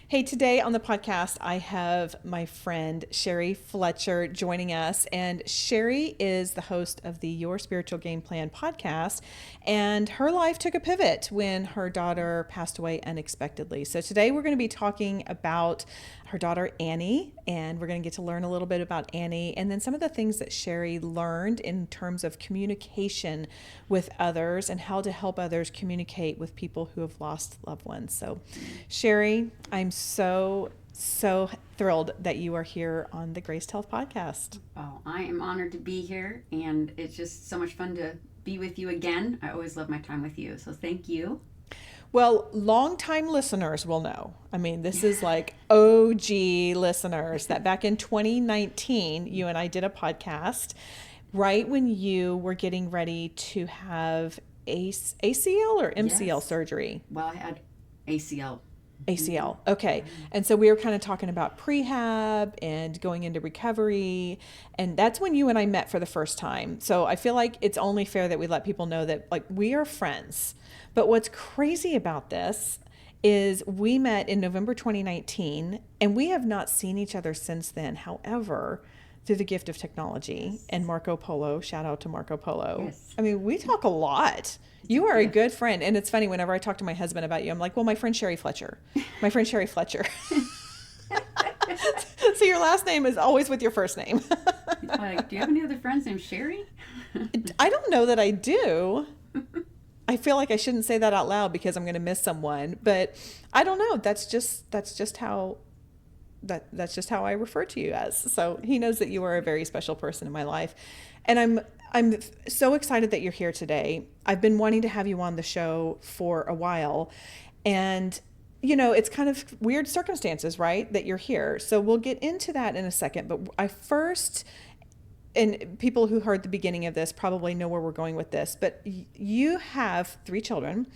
Hey, today on the podcast, I have my friend Cheri Fletcher joining us. And Cheri is the host of the Your Spiritual Game Plan podcast. And her life took a pivot when her daughter passed away unexpectedly. So today we're going to be talking about her daughter Annie, and we're going to get to learn a little bit about Annie and then some of the things that Cheri learned in terms of communication with others and how to help others communicate with people who have lost loved ones. So, Cheri, I'm so thrilled that you are here on the Grace Health podcast. Oh, I am honored to be here, and it's just so much fun to be with you again. I always love my time with you, so thank you. Well, longtime listeners will know. I mean, this is like OG listeners that back in 2019, you and I did a podcast right when you were getting ready to have ACL or MCL Yes. surgery. Well, I had ACL. ACL. Okay. And so we were kind of talking about prehab and going into recovery. And that's when you and I met for the first time. So I feel like it's only fair that we let people know that like we are friends. But what's crazy about this is we met in November 2019 and we have not seen each other since then. However, through the gift of technology Yes. and Marco Polo, shout out to Marco Polo. Yes. I mean, we talk a lot. You are a good friend. And it's funny, whenever I talk to my husband about you, I'm like, well, my friend Cheri Fletcher. My friend Cheri Fletcher. So your last name is always with your first name. Like, do you have any other friends named Cheri? I don't know that I do. I feel like I shouldn't say that out loud because I'm going to miss someone, but I don't know. That's just how I refer to you as. So he knows that you are a very special person in my life. And I'm so excited that you're here today. I've been wanting to have you on the show for a while. And it's kind of weird circumstances, right? That you're here. So we'll get into that in a second, but I first, and people who heard the beginning of this probably know where we're going with this, but you have 3 children,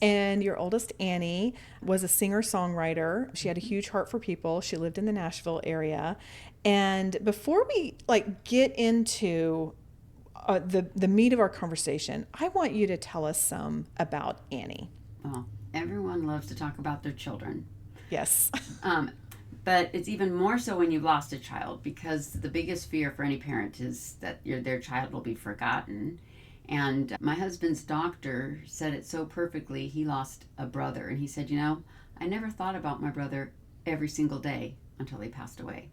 and your oldest, Annie, was a singer-songwriter. She had a huge heart for people. She lived in the Nashville area. And before we get into the meat of our conversation, I want you to tell us some about Annie. Well, everyone loves to talk about their children. Yes. Um, but it's even more so when you've lost a child, because the biggest fear for any parent is that their child will be forgotten. And my husband's doctor said it so perfectly. He lost a brother, and he said, I never thought about my brother every single day until he passed away.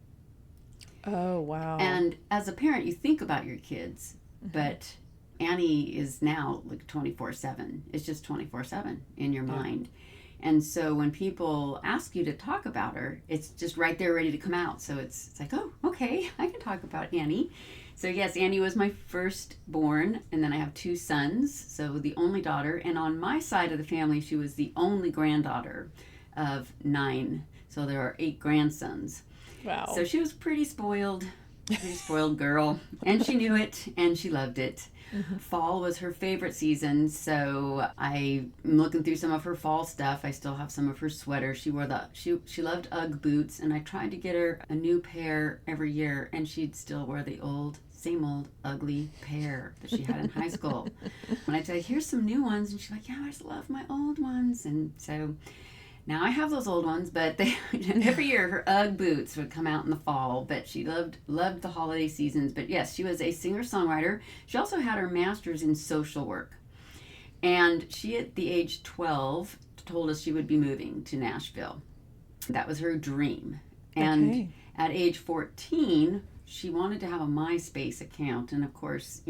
Oh, wow. And as a parent, you think about your kids, but Annie is now like 24/7. It's just 24/7 in your mind. And so when people ask you to talk about her, it's just right there ready to come out. So it's like, oh, okay, I can talk about Annie. So yes, Annie was my firstborn, and then I have 2 sons, so the only daughter. And on my side of the family, she was the only granddaughter of 9. So there are 8 grandsons. Wow. So she was pretty spoiled girl, and she knew it, and she loved it. Fall was her favorite season, so I'm looking through some of her fall stuff. I still have some of her sweaters. She loved Ugg boots, and I tried to get her a new pair every year, and she'd still wear the same old ugly pair that she had in high school. When I tell her, here's some new ones, and she's like, yeah, I just love my old ones. And so now I have those old ones, but every year her Ugg boots would come out in the fall. But she loved the holiday seasons. But yes, she was a singer-songwriter. She also had her master's in social work. And she, at the age 12, told us she would be moving to Nashville. That was her dream. And at age 14, she wanted to have a MySpace account. And of course,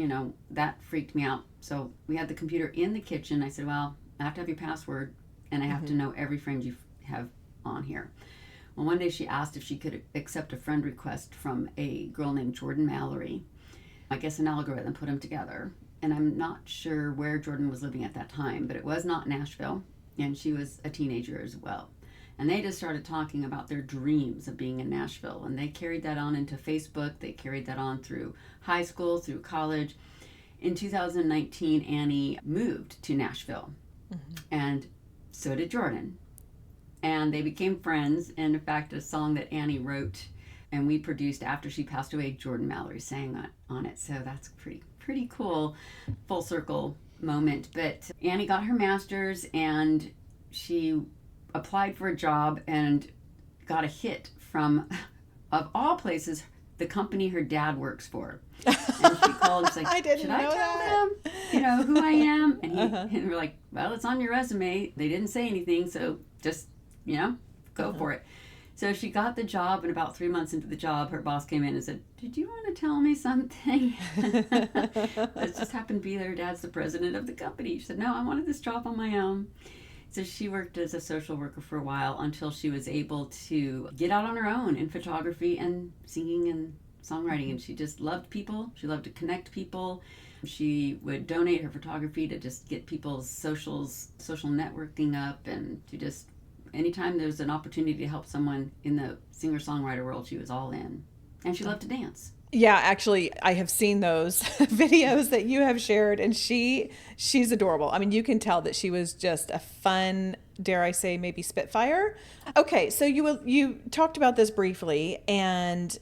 that freaked me out. So we had the computer in the kitchen. I said, well, I have to have your password, and I have to know every friend you have on here. Well, one day she asked if she could accept a friend request from a girl named Jordan Mallory. I guess an algorithm put them together. And I'm not sure where Jordan was living at that time, but it was not Nashville, and she was a teenager as well. And they just started talking about their dreams of being in Nashville, and they carried that on into Facebook. They carried that on through high school, through college. In 2019, Annie moved to Nashville, and so did Jordan. And they became friends. And in fact, a song that Annie wrote and we produced after she passed away, Jordan Mallory sang on it. So that's pretty cool, full circle moment. But Annie got her master's, and she applied for a job, and got a hit from, of all places, the company her dad works for. And she called and was like, should I tell them, who I am? And and we're like, well, it's on your resume. They didn't say anything, so just, go for it. So she got the job, and about 3 months into the job, her boss came in and said, did you want to tell me something? It just happened to be their dad's the president of the company. She said, no, I wanted this job on my own. So she worked as a social worker for a while until she was able to get out on her own in photography and singing and songwriting. And she just loved people. She loved to connect people. She would donate her photography to just get people's social networking up, and to just, anytime there's an opportunity to help someone in the singer-songwriter world, she was all in. And she loved to dance. Yeah, actually, I have seen those videos that you have shared, and she's adorable. I mean, you can tell that she was just a fun, dare I say, maybe Spitfire. Okay, so you talked about this briefly, and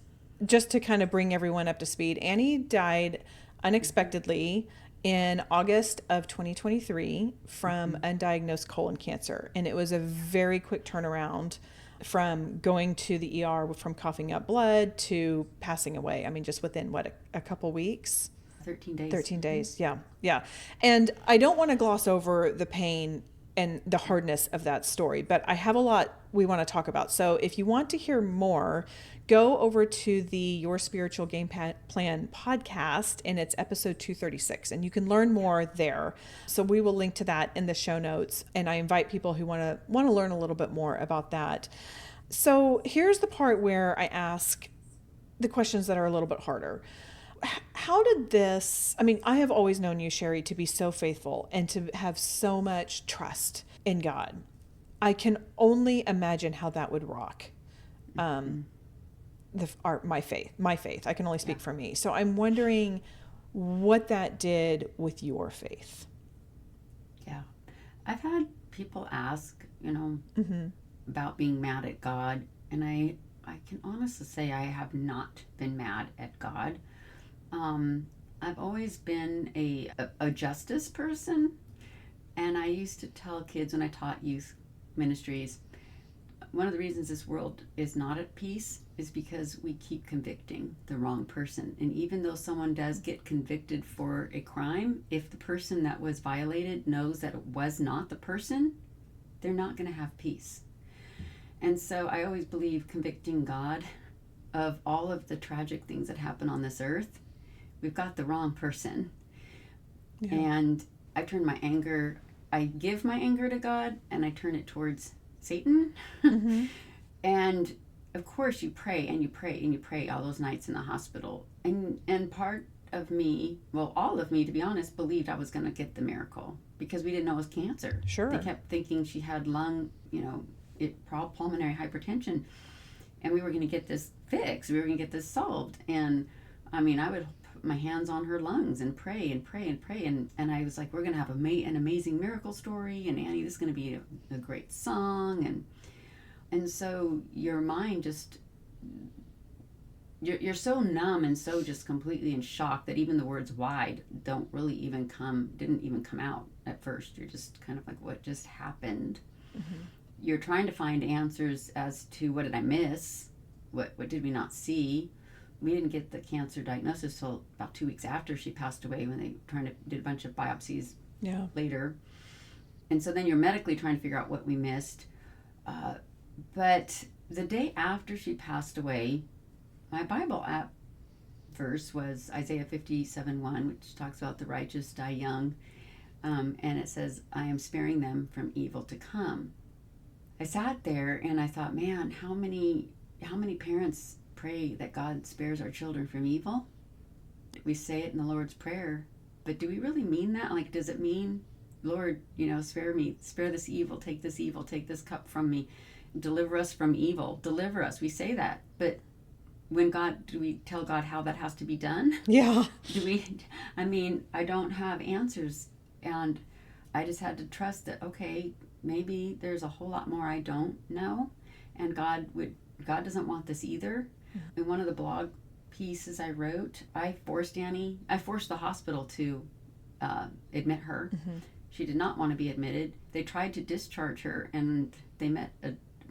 just to kind of bring everyone up to speed, Annie died unexpectedly in August of 2023 from undiagnosed colon cancer, and it was a very quick turnaround from going to the ER from coughing up blood to passing away. I mean, just within a couple weeks? 13 days. 13 days, yeah. And I don't want to gloss over the pain and the hardness of that story, but I have a lot we want to talk about. So if you want to hear more, go over to the Your Spiritual Game Plan podcast, and it's episode 236, and you can learn more there. So we will link to that in the show notes, and I invite people who want to learn a little bit more about that. So here's the part where I ask the questions that are a little bit harder. How did this, I mean, I have always known you, Cheri, to be so faithful and to have so much trust in God. I can only imagine how that would rock my faith. I can only speak for me. So I'm wondering what that did with your faith. Yeah. I've had people ask, about being mad at God, and I can honestly say I have not been mad at God. I've always been a justice person, and I used to tell kids when I taught youth ministries, one of the reasons this world is not at peace is because we keep convicting the wrong person. And even though someone does get convicted for a crime, if the person that was violated knows that it was not the person, they're not going to have peace. And so I always believe convicting God of all of the tragic things that happen on this earth, we've got the wrong person. Yeah. And I give my anger to God, and I turn it towards Satan. Mm-hmm. And of course you pray and you pray and you pray all those nights in the hospital. And part of me, well, all of me, to be honest, believed I was going to get the miracle because we didn't know it was cancer. Sure. They kept thinking she had pulmonary hypertension, and we were going to get this fixed. We were going to get this solved. And I mean, I would put my hands on her lungs and pray and pray and pray. And I was like, we're going to have an amazing miracle story. And Annie, this is going to be a great song. And so your mind just, you're so numb and so just completely in shock that even the words wide didn't even come out at first. You're just kind of like, what just happened? Mm-hmm. You're trying to find answers as to what did I miss? What did we not see? We didn't get the cancer diagnosis till about 2 weeks after she passed away, when they did a bunch of biopsies later. And so then you're medically trying to figure out what we missed. But the day after she passed away, my Bible app verse was Isaiah 57:1, which talks about the righteous die young. And it says, I am sparing them from evil to come. I sat there and I thought, man, how many parents pray that God spares our children from evil? We say it in the Lord's Prayer, but do we really mean that? Like, does it mean, Lord, spare me, spare this evil, take this cup from me, deliver us from evil, deliver us. We say that, but do we tell God how that has to be done? Yeah. I don't have answers, and I just had to trust that, okay, maybe there's a whole lot more I don't know, and God doesn't want this either. Mm-hmm. In one of the blog pieces I wrote, I forced the hospital to admit her. Mm-hmm. She did not want to be admitted. They tried to discharge her, and they met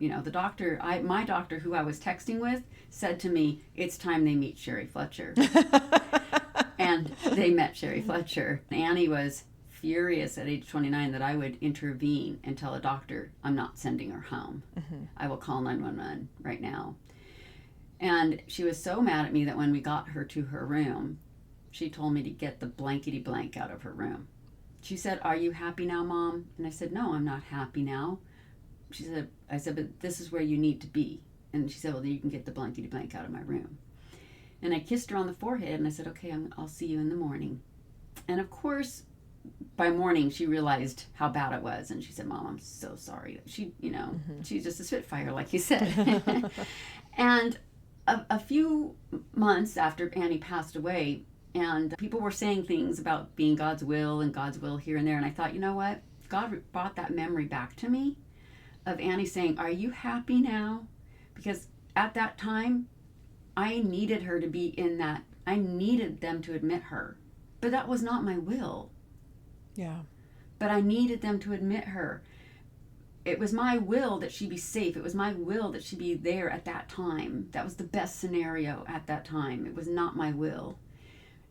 the doctor, my doctor who I was texting with said to me, it's time they meet Cheri Fletcher. And they met Cheri Fletcher. Annie was furious at age 29 that I would intervene and tell a doctor, I'm not sending her home. I will call 911 right now. And she was so mad at me that when we got her to her room, she told me to get the blankety blank out of her room. She said, are you happy now, Mom? And I said, no, I'm not happy now. I said, but this is where you need to be. And she said, well, then you can get the blankety blank out of my room. And I kissed her on the forehead and I said, okay, I'll see you in the morning. And of course, by morning, she realized how bad it was. And she said, Mom, I'm so sorry. She, she's just a Spitfire, like you said. And a few months after Annie passed away, and people were saying things about being God's will and God's will here and there. And I thought, you know what? God brought that memory back to me of Annie saying, are you happy now? Because at that time, I needed her to be in that. I needed them to admit her. But that was not my will. Yeah. But I needed them to admit her. It was my will that she be safe. It was my will that she be there at that time. That was the best scenario at that time. It was not my will.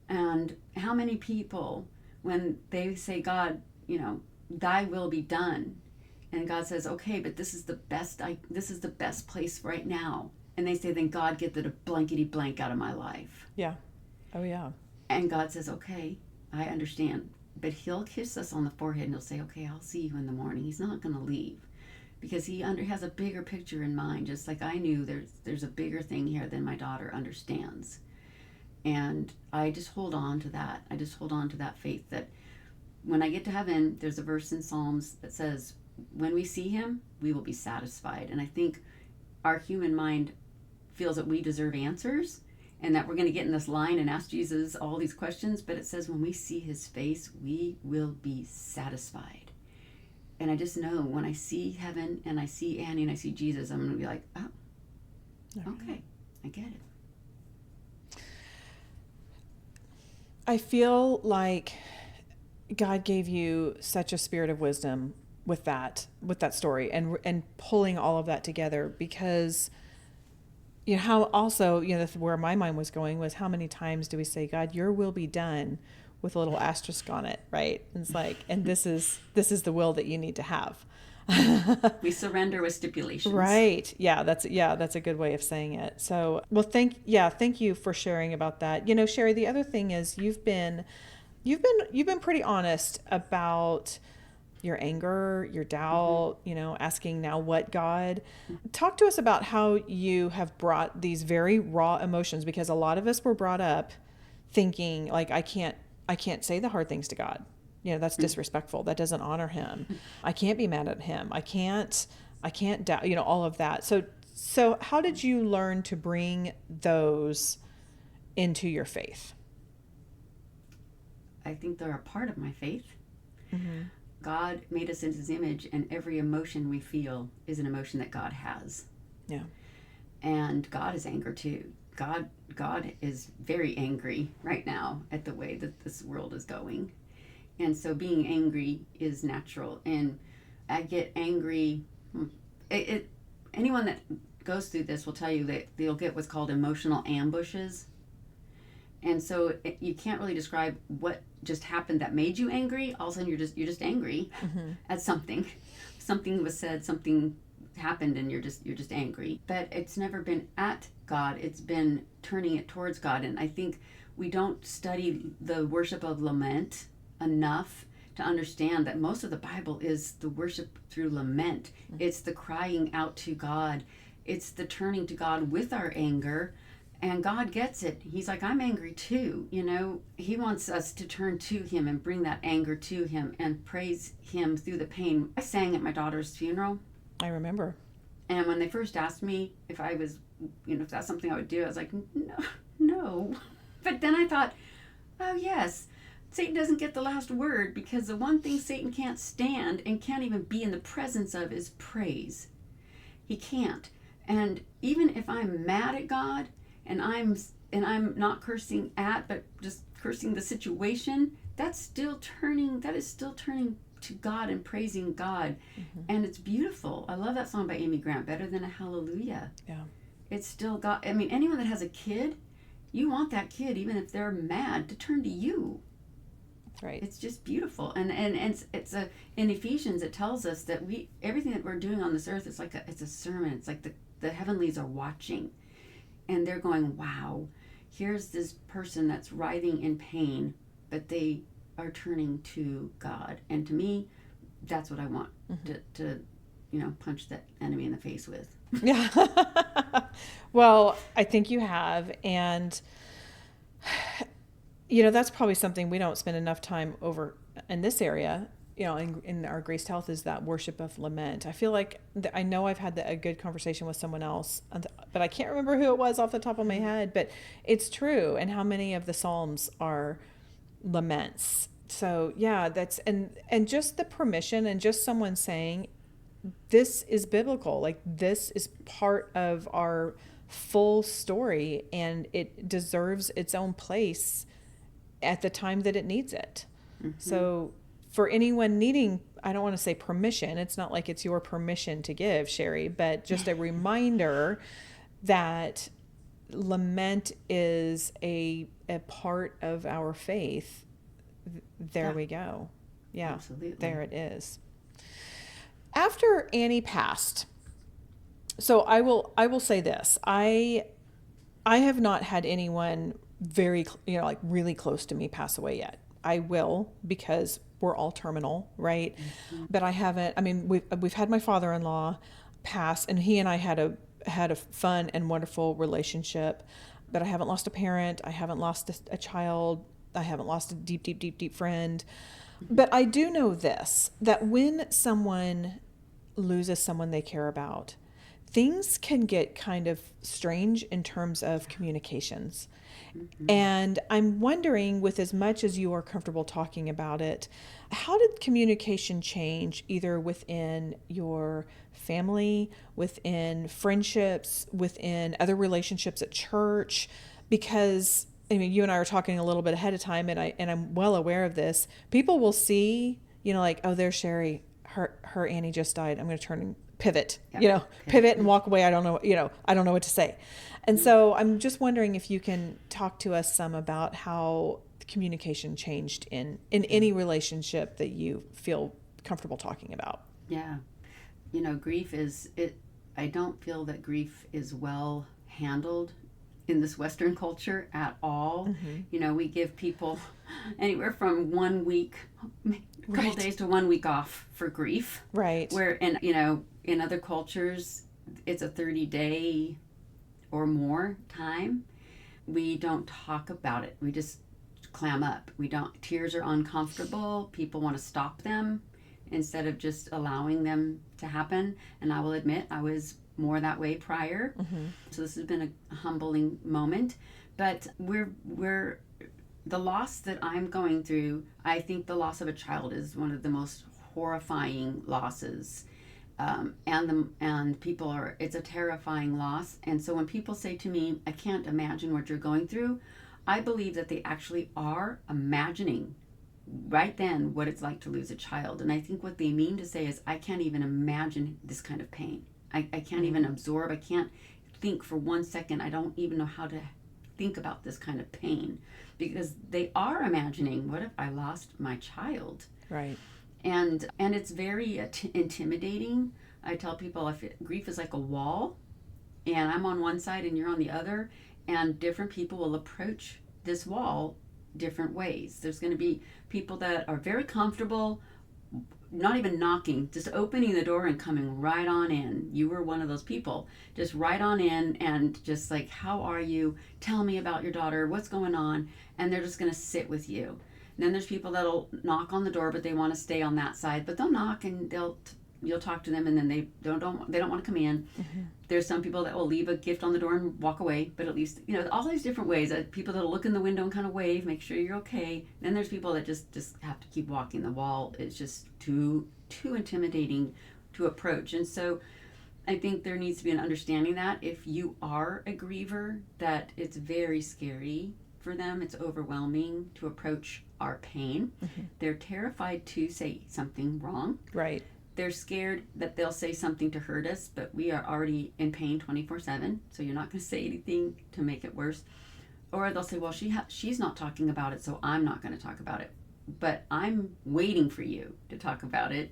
And how many people, when they say, God, thy will be done, and God says, okay, but this is the best place right now. And they say, then God, get the blankety blank out of my life. Yeah. Oh, yeah. And God says, okay, I understand. But he'll kiss us on the forehead and he'll say, okay, I'll see you in the morning. He's not going to leave because he has a bigger picture in mind. Just like I knew there's a bigger thing here than my daughter understands. And I just hold on to that. I just hold on to that faith that when I get to heaven, there's a verse in Psalms that says, when we see him, we will be satisfied. And I think our human mind feels that we deserve answers and that we're going to get in this line and ask Jesus all these questions. But it says when we see his face, we will be satisfied. And I just know when I see heaven and I see Annie and I see Jesus, I'm going to be like, oh, okay, I get it. I feel like God gave you such a spirit of wisdom with that story and pulling all of that together, because how also where my mind was going was, how many times do we say, God, your will be done, with a little asterisk on it, right? And it's like, and this is the will that you need to have. We surrender with stipulations. Right. Yeah, that's a good way of saying it. So, well, thank you for sharing about that. Cheri, the other thing is you've been pretty honest about your anger, your doubt, asking now what God. Talk to us about how you have brought these very raw emotions, because a lot of us were brought up thinking like, I can't say the hard things to God. That's disrespectful. That doesn't honor him. I can't be mad at him. I can't doubt, all of that. So how did you learn to bring those into your faith? I think they're a part of my faith. Mm-hmm. God made us in his image, and every emotion we feel is an emotion that God has. Yeah. And God is anger too. God is very angry right now at the way that this world is going. And so being angry is natural. And I get angry. Anyone that goes through this will tell you that they'll get what's called emotional ambushes. And so you can't really describe what just happened that made you angry. All of a sudden you're just angry at something. Something was said, something happened, and you're just angry. But it's never been at God. It's been turning it towards God. And I think we don't study the worship of lament enough to understand that most of the Bible is the worship through lament. It's the crying out to God. It's the turning to God with our anger. And God gets it. He's like, I'm angry too. He wants us to turn to him and bring that anger to him and praise him through the pain. I sang at my daughter's funeral. I remember. And when they first asked me if I was, if that's something I would do, I was like, no. But then I thought, oh yes, Satan doesn't get the last word, because the one thing Satan can't stand and can't even be in the presence of is praise. He can't. And even if I'm mad at God, and I'm not cursing at, but just cursing the situation, that is still turning to God and praising God. And it's beautiful. I love that song by Amy Grant, Better Than a Hallelujah. Yeah. It's still God. I mean, anyone that has a kid, you want that kid, even if they're mad, to turn to you. Right. It's just beautiful. And it's a, in Ephesians, it tells us that everything that we're doing on this earth, it's a sermon. It's like the heavenlies are watching, and they're going, wow, here's this person that's writhing in pain, but they are turning to God. And to me, that's what I want to punch that enemy in the face with. Yeah. Well, I think you have. And, that's probably something we don't spend enough time over in this area, in our Graced Health, is that worship of lament. I feel like I know I've had a good conversation with someone else, but I can't remember who it was off the top of my head, but it's true. And how many of the Psalms are laments. So yeah, and just the permission, and just someone saying, this is biblical. Like, this is part of our full story, and it deserves its own place at the time that it needs it. So for anyone needing, I don't want to say permission, it's not like it's your permission to give, Cheri, but just a reminder that lament is a part of our faith. There we go. Yeah, absolutely. There it is. After Annie passed, so I will say this: I have not had anyone very, like really close to me pass away yet. I will, because we're all terminal, right? But I haven't. I mean, we've had my father-in-law pass, and he and I had a fun and wonderful relationship. But I haven't lost a parent. I haven't lost a child. I haven't lost a deep, deep, deep, deep friend. But I do know this, that when someone loses someone they care about, things can get kind of strange in terms of communications. And I'm wondering, with as much as you are comfortable talking about it, how did communication change, either within your family, within friendships, within other relationships at church? Because I mean, you and I were talking a little bit ahead of time, and I'm well aware of this. People will see, like, oh, there's Cheri, her Annie just died. I'm going to turn and pivot, pivot and walk away. I don't know, I don't know what to say. And so I'm just wondering if you can talk to us some about how communication changed in any relationship that you feel comfortable talking about. Yeah. Grief I don't feel that grief is well handled in this Western culture at all. We give people anywhere from 1 week, a couple days to 1 week off for grief. Right. Where, in other cultures, it's a 30-day or more time. We don't talk about it. We just clam up. Tears are uncomfortable. People want to stop them instead of just allowing them to happen. And I will admit, I was more that way prior. So this has been a humbling moment. But we're the loss that I'm going through, I think the loss of a child is one of the most horrifying losses. And people it's a terrifying loss. And so when people say to me, I can't imagine what you're going through, I believe that they actually are imagining right then what it's like to lose a child. And I think what they mean to say is, I can't even imagine this kind of pain. I can't even absorb. I can't think for 1 second. I don't even know how to think about this kind of pain, because they are imagining, what if I lost my child? Right. And it's very intimidating. I tell people, grief is like a wall, and I'm on one side and you're on the other, and different people will approach this wall different ways. There's going to be people that are very comfortable, not even knocking, just opening the door and coming right on in. You were one of those people, just right on in, and just like, how are you? Tell me about your daughter. What's going on? And they're just going to sit with you. And then there's people that'll knock on the door, but they want to stay on that side. But they'll knock and you'll talk to them, and then they don't want to come in. There's some people that will leave a gift on the door and walk away, but at least, all these different ways. People that'll look in the window and kind of wave, make sure you're okay. And then there's people that just have to keep walking. The wall is just too intimidating to approach. And so I think there needs to be an understanding that if you are a griever, that it's very scary for them. It's overwhelming to approach our pain. They're terrified to say something wrong. Right. They're scared that they'll say something to hurt us, but we are already in pain 24/7, so you're not going to say anything to make it worse. Or they'll say, well, she's not talking about it, so I'm not going to talk about it. But I'm waiting for you to talk about it.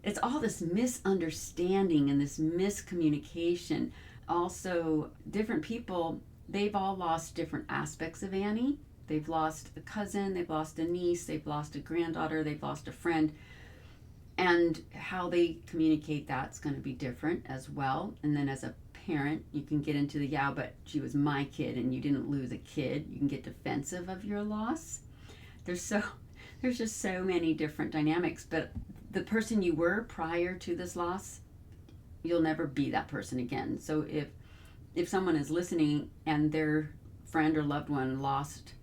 It's all this misunderstanding and this miscommunication. Also, different people, they've all lost different aspects of Annie. They've lost a cousin, they've lost a niece, they've lost a granddaughter, they've lost a friend. And how they communicate that's going to be different as well. And then as a parent, you can get into the, yeah, but she was my kid and you didn't lose a kid. You can get defensive of your loss. There's just so many different dynamics. But the person you were prior to this loss, you'll never be that person again. So if someone is listening and their friend or loved one lost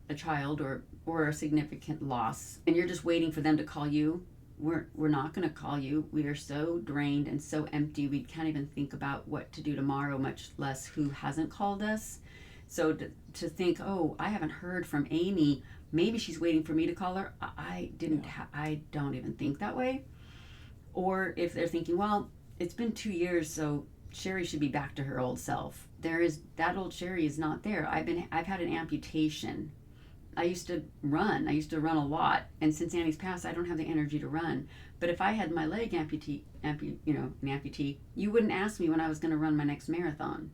a child or a significant loss, and you're just waiting for them to call you, we're not going to call you. We are so drained and so empty, we can't even think about what to do tomorrow, much less who hasn't called us. So to think, oh, I haven't heard from Amy, maybe she's waiting for me to call her. I don't even think that way. Or if they're thinking, well, it's been 2 years, so Cheri should be back to her old self. That old Cheri is not there. I've had an amputation. I used to run a lot, and since Annie's passed, I don't have the energy to run. But if I had my leg an amputee, you wouldn't ask me when I was going to run my next marathon.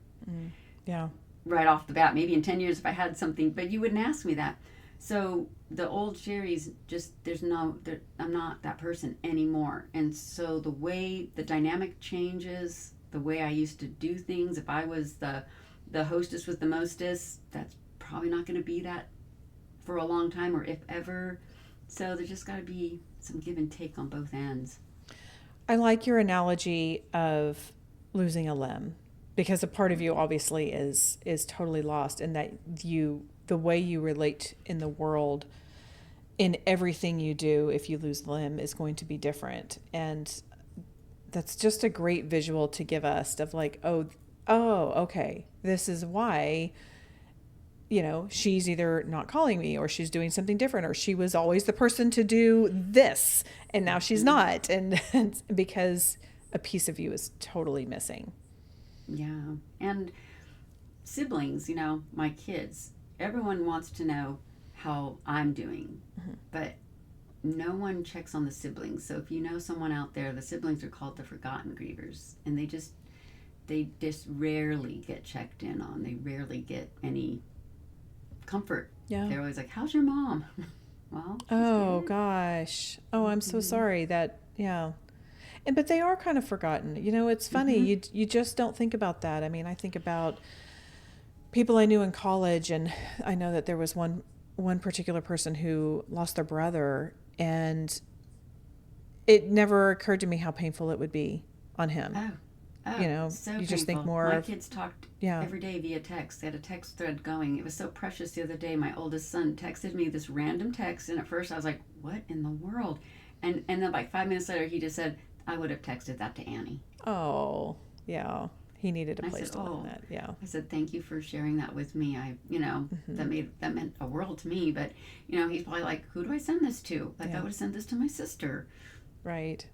Yeah. Right off the bat, maybe in 10 years if I had something, but you wouldn't ask me that. So the old Cheri's just, I'm not that person anymore. And so the way the dynamic changes, the way I used to do things, if I was the hostess with the mostess, that's probably not going to be that for a long time, or if ever. So there's just got to be some give and take on both ends. I like your analogy of losing a limb, because a part of you obviously is totally lost, and that the way you relate in the world, in everything you do, if you lose a limb, is going to be different. And that's just a great visual to give us of like, oh, okay, this is why, she's either not calling me, or she's doing something different, or she was always the person to do this and now she's not. And because a piece of you is totally missing. Yeah. And siblings, my kids, everyone wants to know how I'm doing, but no one checks on the siblings. So if you know someone out there, the siblings are called the forgotten grievers, and they just rarely get checked in on. They rarely get any comfort. Yeah. They're always like, how's your mom? Well, oh gosh. Oh, I'm so sorry that, yeah. But they are kind of forgotten. It's funny. You just don't think about that. I mean, I think about people I knew in college, and I know that there was one particular person who lost their brother, and it never occurred to me how painful it would be on him. So you painful. just think more. My kids talked every day via text. They had a text thread going. It was so precious. The other day, my oldest son texted me this random text, and at first I was like, what in the world? And then like 5 minutes later, he just said, I would have texted that to Annie. Oh, yeah. He needed a place to learn that. Yeah. I said, thank you for sharing that with me. That meant a world to me. But, he's probably like, who do I send this to? Like, I would have sent this to my sister. Right.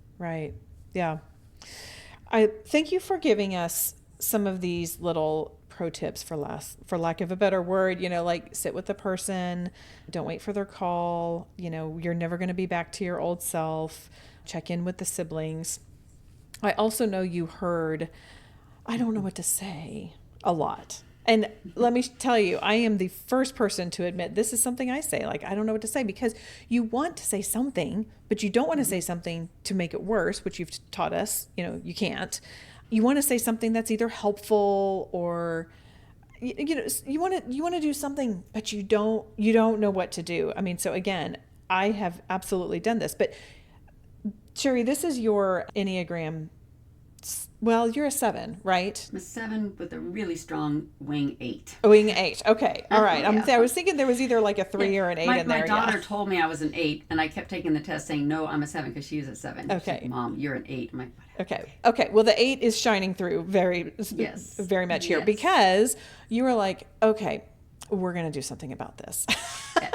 Yeah. I thank you for giving us some of these little pro tips, for lack of a better word, like sit with the person, don't wait for their call, you're never going to be back to your old self, check in with the siblings. I also know you heard, I don't know what to say, a lot. And let me tell you, I am the first person to admit this is something I say, like, I don't know what to say, because you want to say something, but you don't want to say something to make it worse, which you've taught us, you can't. You want to say something that's either helpful or, you want to do something, but you don't know what to do. I mean, so again, I have absolutely done this, but Cheri, this is your Enneagram. Well, you're a 7, right? I'm a 7 with a really strong wing 8. Wing 8. Okay. All right. I was thinking there was either like a 3 or an 8 in there. My daughter told me I was an 8, and I kept taking the test saying, no, I'm a 7, because she was a 7. Okay. She said, Mom, you're an 8. I'm like, whatever. Okay. Well, the 8 is shining through very much here, because you were like, okay, we're going to do something about this.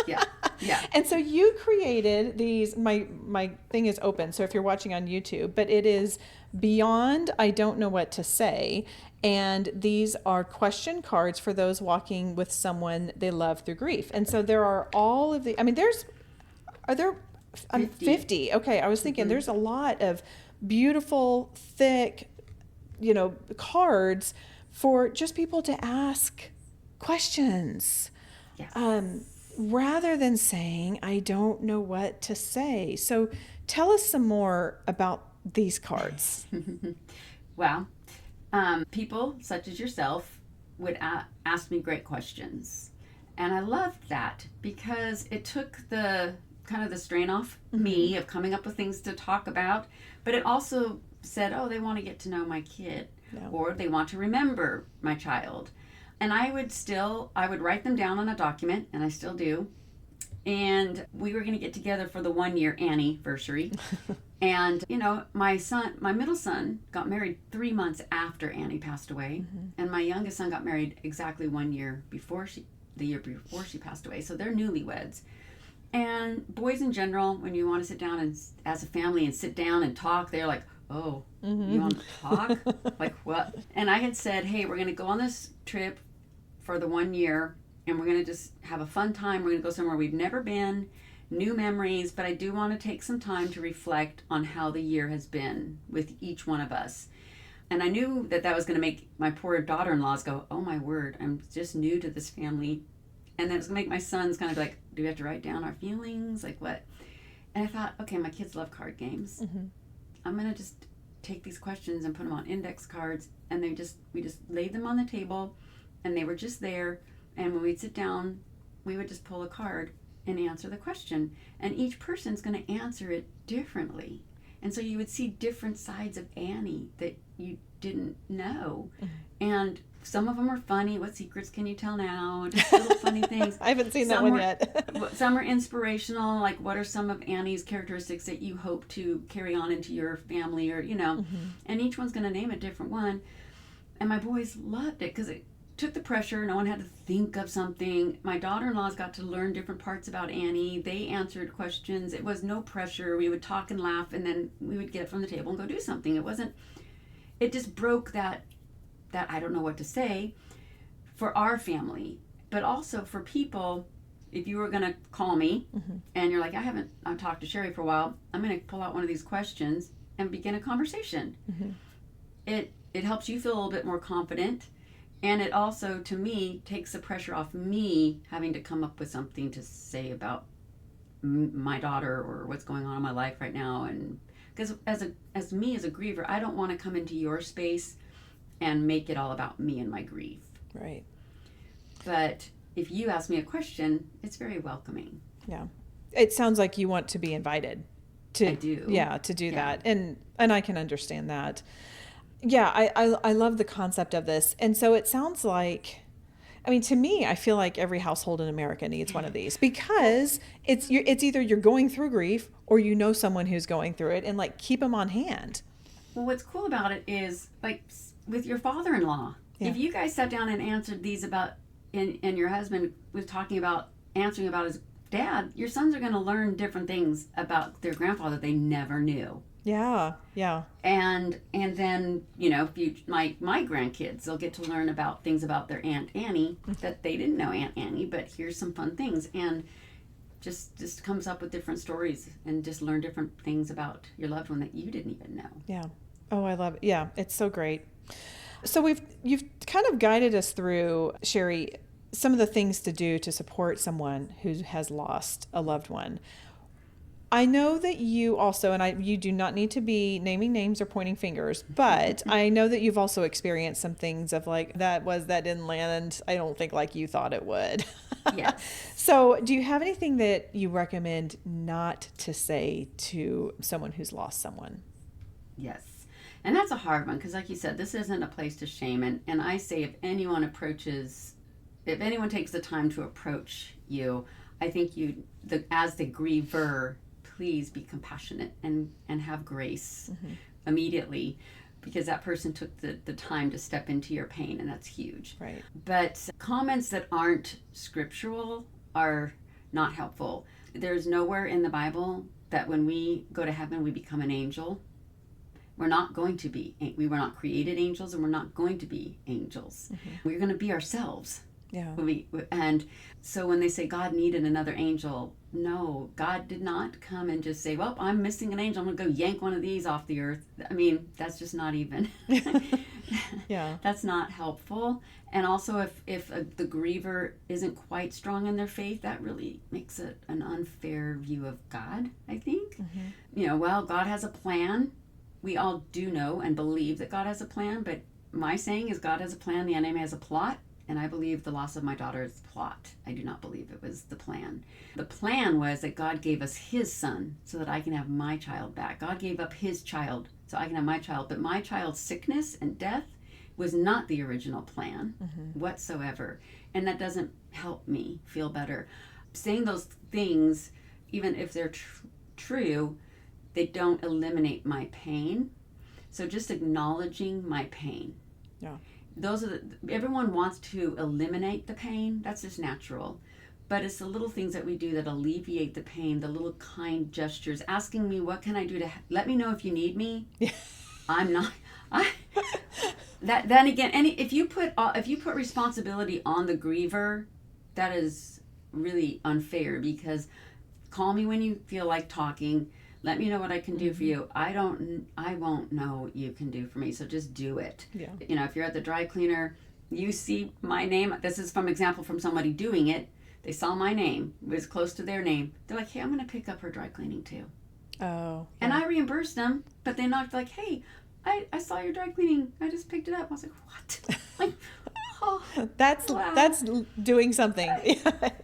Yeah. Yeah. And so you created these, my thing is open, so if you're watching on YouTube, but it is Beyond I Don't Know What to Say. And these are question cards for those walking with someone they love through grief. And so there are all of the, I mean, are there 50? Okay, I was thinking there's a lot of beautiful, thick, cards for just people to ask questions. Yes. Rather than saying, I don't know what to say. So tell us some more about these cards. Well, people such as yourself would ask me great questions. And I loved that because it took the kind of the strain off me of coming up with things to talk about. But it also said, oh, they want to get to know my kid, or they want to remember my child. And I would write them down on a document, and I still do. And we were going to get together for the 1 year anniversary. And, my middle son got married 3 months after Annie passed away. And my youngest son got married exactly 1 year the year before she passed away. So they're newlyweds. And boys in general, when you want to sit down and as a family and sit down and talk, they're like, oh, you want to talk? Like what? And I had said, hey, we're going to go on this trip for the 1 year, and we're going to just have a fun time. We're going to go somewhere we've never been, new memories, but I do want to take some time to reflect on how the year has been with each one of us. And I knew that was going to make my poor daughter-in-laws go, oh my word, I'm just new to this family. And then it was going to make my sons kind of like, do we have to write down our feelings? Like what? And I thought, okay, my kids love card games. I'm going to just take these questions and put them on index cards, and we just laid them on the table, and they were just there. And when we'd sit down, we would just pull a card and answer the question. And each person's going to answer it differently. And so you would see different sides of Annie that you didn't know. And some of them are funny. What secrets can you tell now? Just little funny things. I haven't seen that one yet. Some are inspirational, like what are some of Annie's characteristics that you hope to carry on into your family, or, and each one's going to name a different one. And my boys loved it because it took the pressure. No one had to think of something. My daughter-in-laws got to learn different parts about Annie. They answered questions. It was no pressure. We would talk and laugh, and then we would get up from the table and go do something. It just broke that I don't know what to say for our family, but also for people. If you were going to call me and you're like, I've talked to Cheri for a while, I'm going to pull out one of these questions and begin a conversation. It helps you feel a little bit more confident. And it also, to me, takes the pressure off me having to come up with something to say about my daughter or what's going on in my life right now. And because as a griever, I don't want to come into your space and make it all about me and my grief. Right. But if you ask me a question, it's very welcoming. Yeah. It sounds like you want to be invited to. I do. Yeah, to do that. And I can understand that. Yeah, I love the concept of this. And so it sounds like, to me, I feel like every household in America needs one of these, because it's either you're going through grief or you know someone who's going through it, and like keep them on hand. Well, what's cool about it is like with your father-in-law, if you guys sat down and answered these about, and your husband was answering about his dad, your sons are going to learn different things about their grandfather they never knew. Yeah. And then, my grandkids, they'll get to learn about things about their Aunt Annie that they didn't know Aunt Annie, but here's some fun things. And just comes up with different stories, and just learn different things about your loved one that you didn't even know. Yeah. Oh, I love it. Yeah, it's so great. So you've kind of guided us through, Cheri, some of the things to do to support someone who has lost a loved one. I know that you also, and you do not need to be naming names or pointing fingers, but I know that you've also experienced some things of like, that didn't land, I don't think, like you thought it would. Yes. So do you have anything that you recommend not to say to someone who's lost someone? Yes. And that's a hard one, because like you said, this isn't a place to shame. And I say if anyone takes the time to approach you, I think as the griever, please be compassionate and have grace immediately. because that person took the time to step into your pain, and that's huge. Right. But comments that aren't scriptural are not helpful. There's nowhere in the Bible that when we go to heaven, we become an angel. We're not going to be. We were not created angels, and we're not going to be angels. We're going to be ourselves. Yeah. And so when they say God needed another angel, no, God did not come and just say, well, I'm missing an angel, I'm going to go yank one of these off the earth. I mean, that's just not even. Yeah. That's not helpful. And also, if the griever isn't quite strong in their faith, that really makes it an unfair view of God, I think. Well, God has a plan. We all do know and believe that God has a plan, but my saying is God has a plan, the enemy has a plot, and I believe the loss of my daughter is the plot. I do not believe it was the plan. The plan was that God gave us his son so that I can have my child back. God gave up his child so I can have my child, but my child's sickness and death was not the original plan whatsoever, and that doesn't help me feel better. Saying those things, even if they're true, they don't eliminate my pain. So just acknowledging my pain. Yeah. Everyone wants to eliminate the pain. That's just natural. But it's the little things that we do that alleviate the pain, the little kind gestures, asking me, what can I do to let me know if you need me? I'm not. Then again, if you put responsibility on the griever, that is really unfair, because call me when you feel like talking. Let me know what I can do for you. I won't know what you can do for me, so just do it. Yeah. If you're at the dry cleaner, you see my name. This is from example from somebody doing it. They saw my name. It was close to their name. They're like, hey, I'm going to pick up her dry cleaning too. Oh. Yeah. And I reimbursed them, but they not like, hey, I saw your dry cleaning. I just picked it up. I was like, what? Like, oh, that's doing something.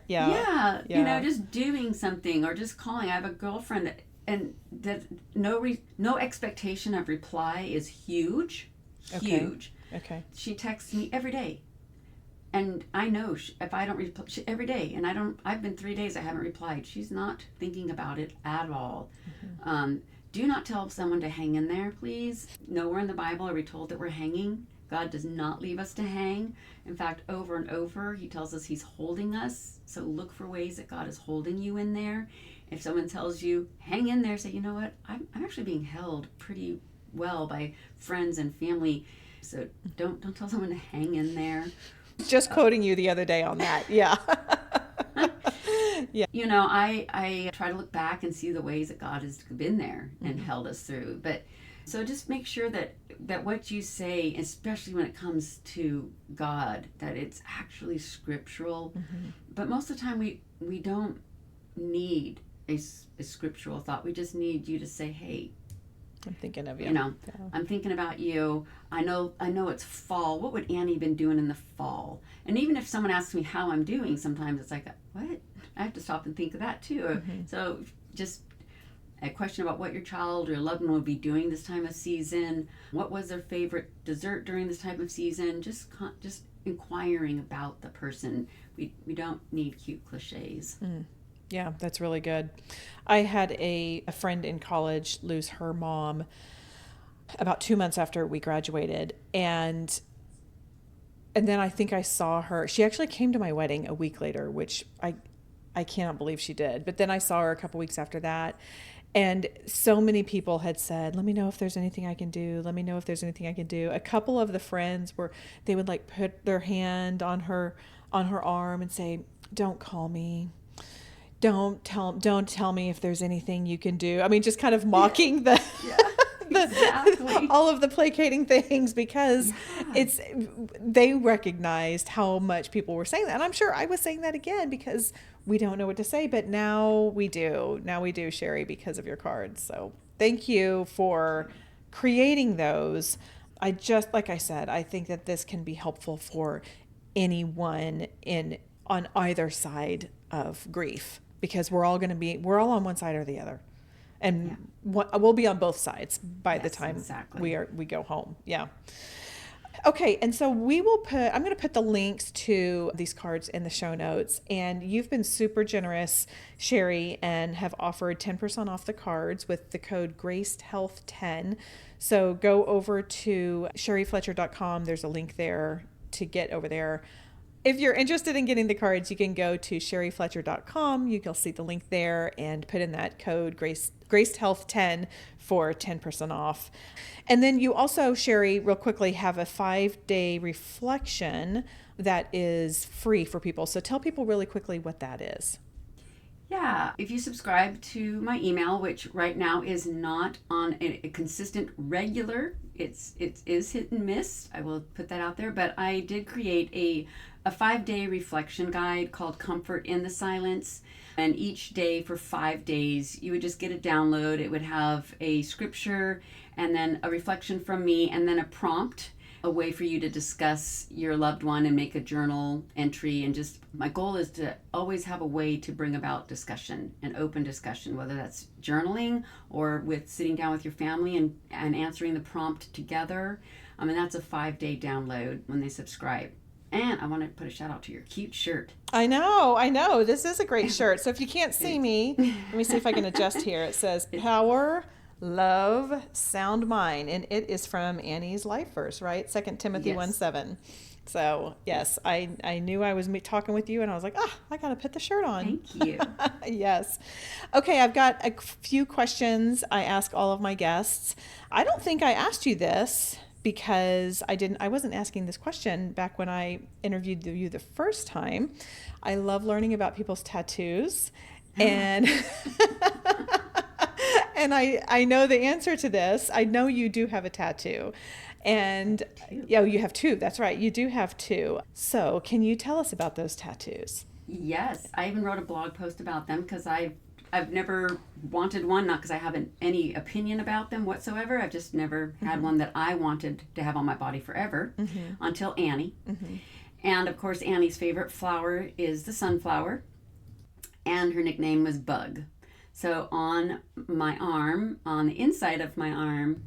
Yeah. Just doing something, or just calling. I have a girlfriend and that no expectation of reply is huge. Okay. She texts me every day, and I know if I don't reply every day, and I've been 3 days I haven't replied. She's not thinking about it at all. Do not tell someone to hang in there, please. Nowhere in the Bible are we told that we're hanging. God does not leave us to hang. In fact, over and over, he tells us he's holding us. So look for ways that God is holding you in there. If someone tells you, hang in there, say, you know what? I'm actually being held pretty well by friends and family. So don't tell someone to hang in there. Just quoting you the other day on that. Yeah. Yeah. I try to look back and see the ways that God has been there and held us through. But so just make sure that what you say, especially when it comes to God, that it's actually scriptural. But most of the time we don't need a scriptural thought. We just need you to say, hey, I'm thinking of you. I'm thinking about you. I know it's fall. What would Annie been doing in the fall? And even if someone asks me how I'm doing, sometimes it's like, what? I have to stop and think of that too. So just a question about what your child or loved one would be doing this time of season. What was their favorite dessert during this type of season? Just inquiring about the person. We don't need cute cliches. Yeah, that's really good. I had a friend in college lose her mom about 2 months after we graduated. And then I think I saw her. She actually came to my wedding a week later, which I cannot believe she did. But then I saw her a couple weeks after that. And so many people had said, let me know if there's anything I can do. Let me know if there's anything I can do. A couple of the friends they would like put their hand on her arm and say, don't call me. Don't tell me if there's anything you can do. I mean, just kind of mocking Exactly. all of the placating things, because they recognized how much people were saying that. And I'm sure I was saying that again because we don't know what to say, but now we do. Now we do, Cheri, because of your cards. So thank you for creating those. Like I said, I think that this can be helpful for anyone on either side of grief, because we're all on one side or the other. And we'll be on both sides by the time we go home. Yeah. Okay. And so I'm going to put the links to these cards in the show notes. And you've been super generous, Cheri, and have offered 10% off the cards with the code GracedHealth10. So go over to CheriFletcher.com. There's a link there to get over there. If you're interested in getting the cards, you can go to CheriFletcher.com. You'll see the link there and put in that code Graced Health 10 for 10% off. And then you also, Cheri, real quickly, have a 5-day reflection that is free for people. So tell people really quickly what that is. Yeah, if you subscribe to my email, which right now is not on a consistent regular, it is hit and miss. I will put that out there. But I did create a 5-day reflection guide called Comfort in the Silence. And each day for 5 days, you would just get a download. It would have a scripture and then a reflection from me and then a prompt, a way for you to discuss your loved one and make a journal entry. And just my goal is to always have a way to bring about discussion and open discussion, whether that's journaling or with sitting down with your family and answering the prompt together. And that's a 5-day download when they subscribe. And I want to put a shout out to your cute shirt. I know. This is a great shirt. So if you can't see me, let me see if I can adjust here. It says Power, Love, Sound Mind. And it is from Annie's life verse, right? 2 Timothy 1:7. So yes, I knew I was talking with you and I was like, I got to put the shirt on. Thank you. Yes. Okay, I've got a few questions I ask all of my guests. I don't think I asked you this, because I wasn't asking this question back when I interviewed you the first time. I love learning about people's tattoos, and and I know the answer to this. I know you do have a tattoo, and you have 2. That's right, you do have 2. So can you tell us about those tattoos? Yes, I even wrote a blog post about them because I've never wanted one, not because I haven't any opinion about them whatsoever. I've just never had one that I wanted to have on my body forever until Annie. And of course, Annie's favorite flower is the sunflower, and her nickname was Bug. So on my arm, on the inside of my arm,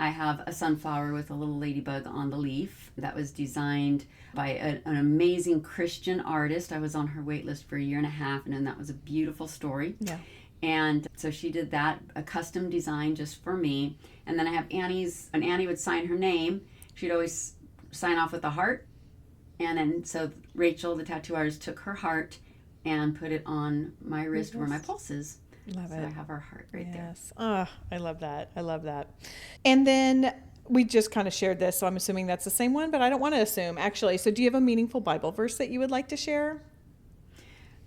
I have a sunflower with a little ladybug on the leaf that was designed by an amazing Christian artist. I was on her wait list for a 1.5 years, and that was a beautiful story. Yeah. And so she did that, a custom design just for me. And then I have Annie's, and Annie would sign her name. She'd always sign off with a heart. And then so Rachel, the tattoo artist, took her heart and put it on my wrist where my pulse is. Love it. So I have our heart right there. Yes. Oh, I love that. I love that. And then we just kind of shared this, so I'm assuming that's the same one, but I don't want to assume, actually. So do you have a meaningful Bible verse that you would like to share?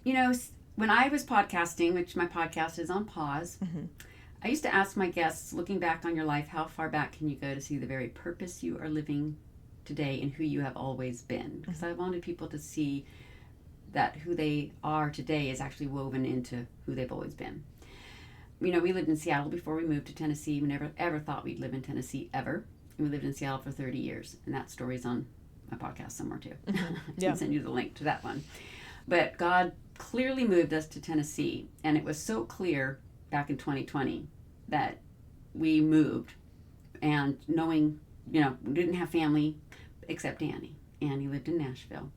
You know, when I was podcasting, which my podcast is on pause, I used to ask my guests, looking back on your life, how far back can you go to see the very purpose you are living today and who you have always been? Because I wanted people to see that who they are today is actually woven into who they've always been. You know, we lived in Seattle before we moved to Tennessee. We never ever thought we'd live in Tennessee ever. And we lived in Seattle for 30 years. And that story's on my podcast somewhere too. I can send you the link to that one. But God clearly moved us to Tennessee. And it was so clear back in 2020 that we moved. And knowing, you know, we didn't have family except Annie. Annie lived in Nashville.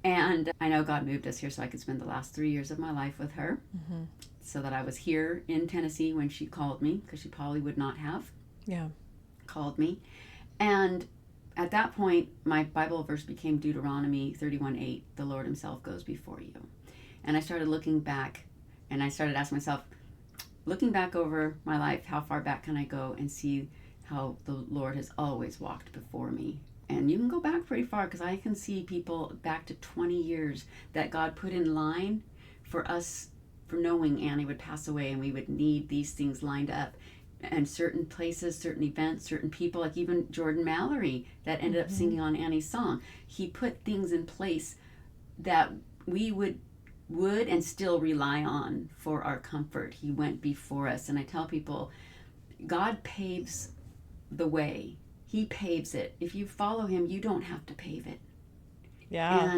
And I know God moved us here so I could spend the last 3 years of my life with her. So that I was here in Tennessee when she called me, because she probably would not have called me. And at that point, my Bible verse became Deuteronomy 31:8, the Lord himself goes before you. And I started looking back, and I started asking myself, looking back over my life, how far back can I go and see how the Lord has always walked before me? And you can go back pretty far, because I can see people back to 20 years that God put in line for us, for knowing Annie would pass away and we would need these things lined up. And certain places, certain events, certain people, like even Jordan Mallory that ended up singing on Annie's song. He put things in place that we would and still rely on for our comfort. He went before us. And I tell people, God paves the way. He paves it. If you follow him, you don't have to pave it. Yeah.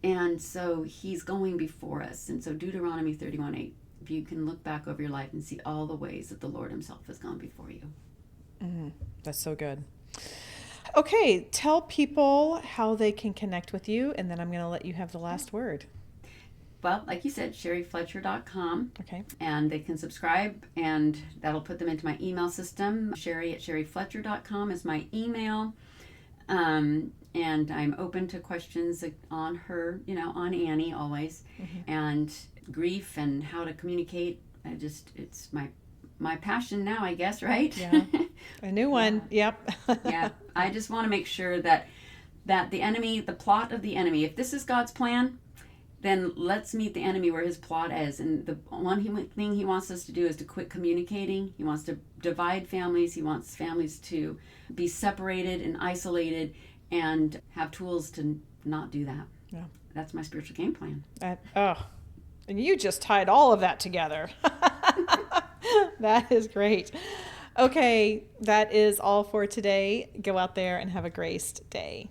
And so he's going before us. And so Deuteronomy 31:8, if you can look back over your life and see all the ways that the Lord himself has gone before you. That's so good. Okay, tell people how they can connect with you, and then I'm going to let you have the last word. Well, like you said, CheriFletcher.com. Okay. And they can subscribe, and that'll put them into my email system. Cheri@CheriFletcher.com is my email. And I'm open to questions on her, on Annie always. And grief and how to communicate. It's my passion now, I guess, right? Yeah. A new one. Yeah. Yep. Yeah. I just want to make sure that the enemy, the plot of the enemy, if this is God's plan, then let's meet the enemy where his plot is. And the one thing he wants us to do is to quit communicating. He wants to divide families. He wants families to be separated and isolated, and have tools to not do that. Yeah. That's my spiritual game plan. And you just tied all of that together. That is great. Okay, that is all for today. Go out there and have a graced day.